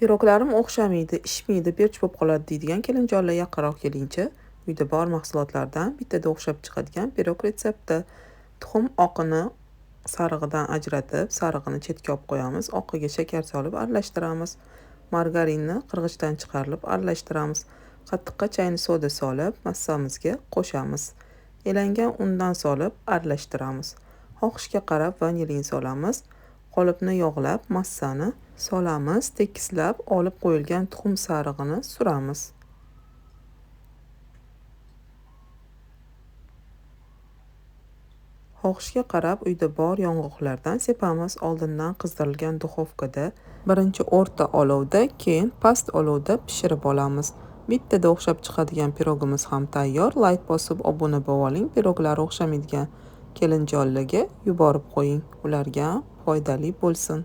Piroklarim o'xshamaydi, ishmaydi, berch bo'lib qoladi deydigan kelinjonlar yaqinroq kelingchi. Uyda bor mahsulotlardan bittada o'xshab chiqadigan pirog retsepti. Tuxum oqini sarig'idan ajratib, sarig'ini chetga olib qo'yamiz. Oqiga shakar solib aralashtiramiz. Margarinni qirg'ichdan chiqarilib aralashtiramiz. Qattiqqa chayni soda solib, massamizga qo'shamiz. Elangan undan solib aralashtiramiz. Xohishga qarab vanilin solamiz. Qolipni yog'lab, massani solamiz. Tekislab olib qo'yilgan tuxum sarig'ini suramiz. Xohishga qarab uyda bor yong'oqlardan sepamiz. Oldindan qizdirilgan duxovkada birinchi o'rta olovda, keyin past olovda pishirib olamiz. Bittada o'xshab chiqadigan pirogimiz ham tayyor. Like bosib obuna bo'lib oling. Piroglari o'xshamaydigan kelinjonlarga yuborib qo'ying. Ularga foydali bo'lsin.